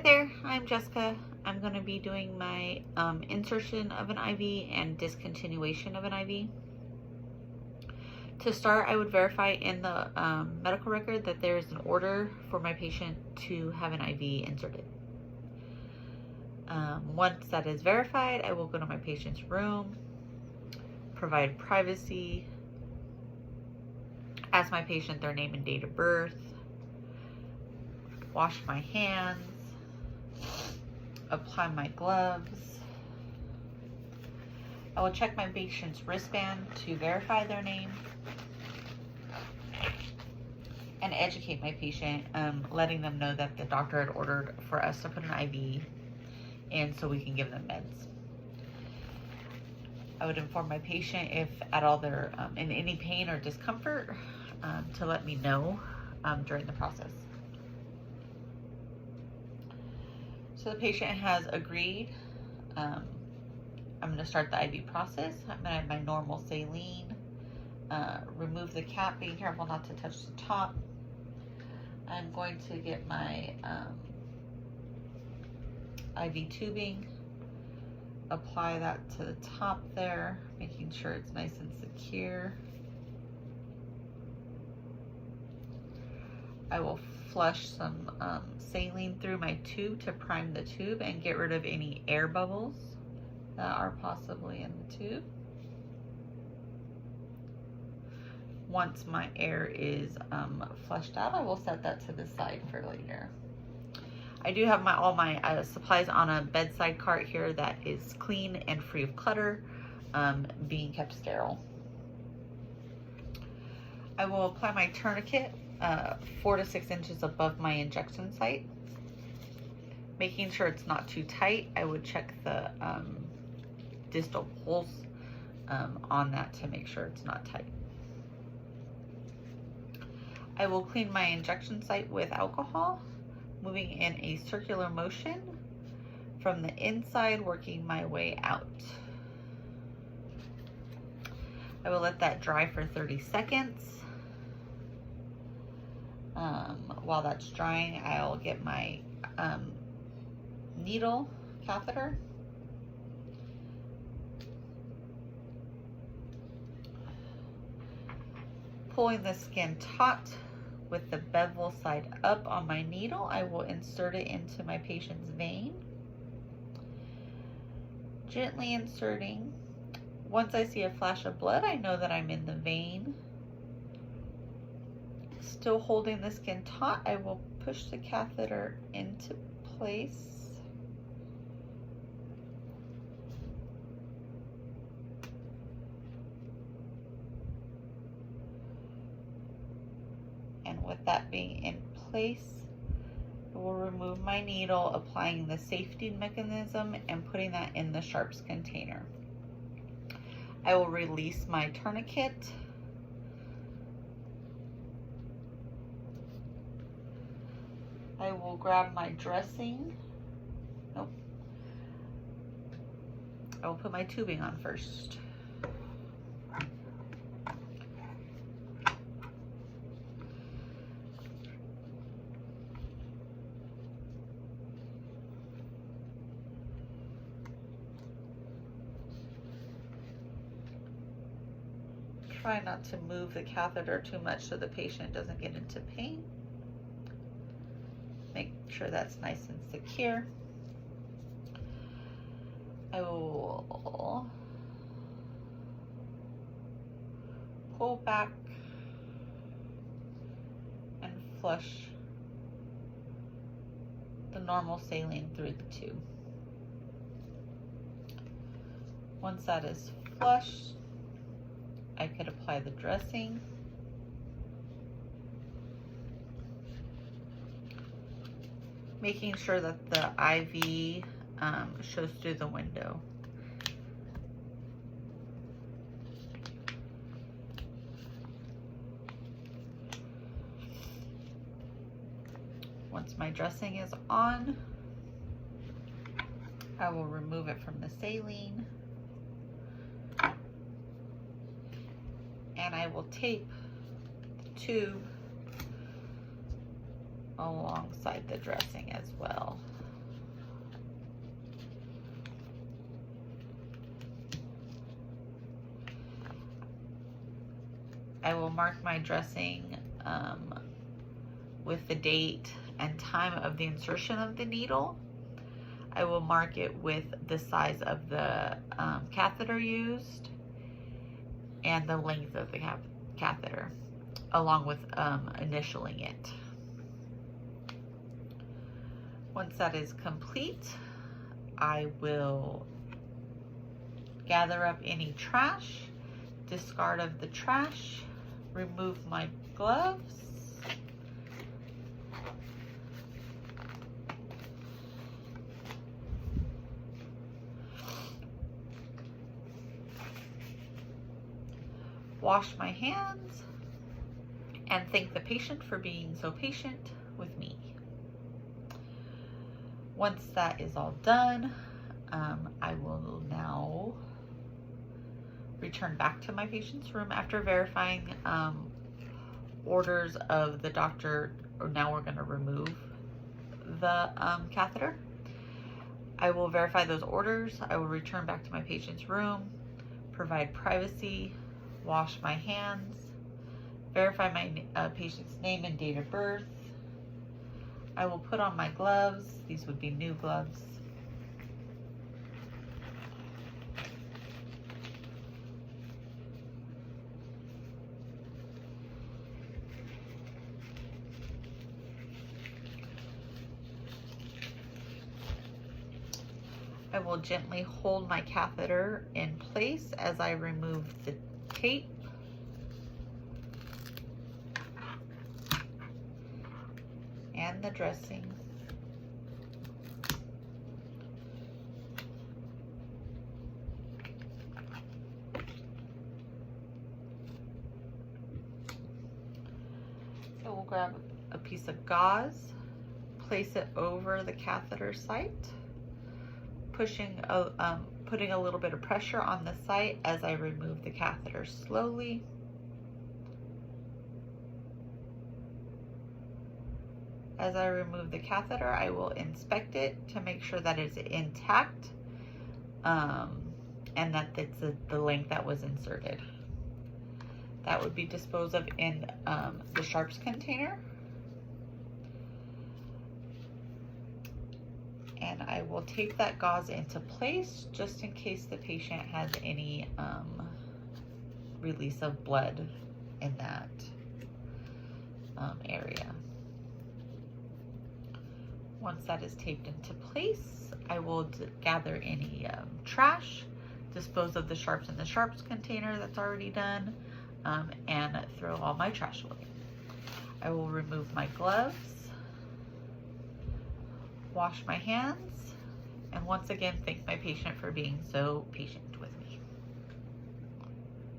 there, I'm Jessica. I'm going to be doing my insertion of an IV and discontinuation of an IV. To start, I would verify in the medical record that there is an order for my patient to have an IV inserted. Once that is verified, I will go to my patient's room, provide privacy, ask my patient their name and date of birth, wash my hands, apply my gloves. I will check my patient's wristband to verify their name and educate my patient, letting them know that the doctor had ordered for us to put an IV in so we can give them meds. I would inform my patient if at all they're in any pain or discomfort to let me know during the process. So the patient has agreed. I'm going to start the IV process. I'm going to have my normal saline, remove the cap, being careful not to touch the top. I'm going to get my IV tubing, apply that to the top there, making sure it's nice and secure. I will flush some saline through my tube to prime the tube and get rid of any air bubbles that are possibly in the tube. Once my air is flushed out, I will set that to the side for later. I do have all my supplies on a bedside cart here that is clean and free of clutter, being kept sterile. I will apply my tourniquet 4 to 6 inches above my injection site, making sure it's not too tight. I would check the distal pulse on that to make sure it's not tight. I will clean my injection site with alcohol, moving in a circular motion from the inside, working my way out. I will let that dry for 30 seconds. While that's drying, I'll get my needle catheter. Pulling the skin taut with the bevel side up on my needle, I will insert it into my patient's vein. Gently inserting. Once I see a flash of blood, I know that I'm in the vein. Still holding the skin taut, I will push the catheter into place. And with that being in place, I will remove my needle, applying the safety mechanism and putting that in the sharps container. I will release my tourniquet. I will grab my dressing. Nope. I will put my tubing on first. Try not to move the catheter too much so the patient doesn't get into pain. Make sure that's nice and secure. I will pull back and flush the normal saline through the tube. Once that is flushed, I could apply the dressing. Making sure that the IV shows through the window. Once my dressing is on, I will remove it from the saline. And I will tape the tube alongside the dressing as well. mark my dressing with the date and time of the insertion of the needle. I will mark it with the size of the catheter used and the length of the catheter, along with initialing it. Once that is complete, I will gather up any trash, discard of the trash, remove my gloves, wash my hands, and thank the patient for being so patient with me. Once that is all done, I will now return back to my patient's room after verifying orders of the doctor. Now we're going to remove the catheter. I will verify those orders. I will return back to my patient's room, provide privacy, wash my hands, verify my patient's name and date of birth. I will put on my gloves. These would be new gloves. I will gently hold my catheter in place as I remove the tape. And the dressing. So we'll grab a piece of gauze, place it over the catheter site, putting a little bit of pressure on the site as I remove the catheter slowly. As I remove the catheter, I will inspect it to make sure that it's intact and that it's the length that was inserted. That would be disposed of in the sharps container. And I will tape that gauze into place just in case the patient has any release of blood in that area. Once that is taped into place, I will gather any trash, dispose of the sharps in the sharps container that's already done, and throw all my trash away. I will remove my gloves, wash my hands, and once again thank my patient for being so patient with me.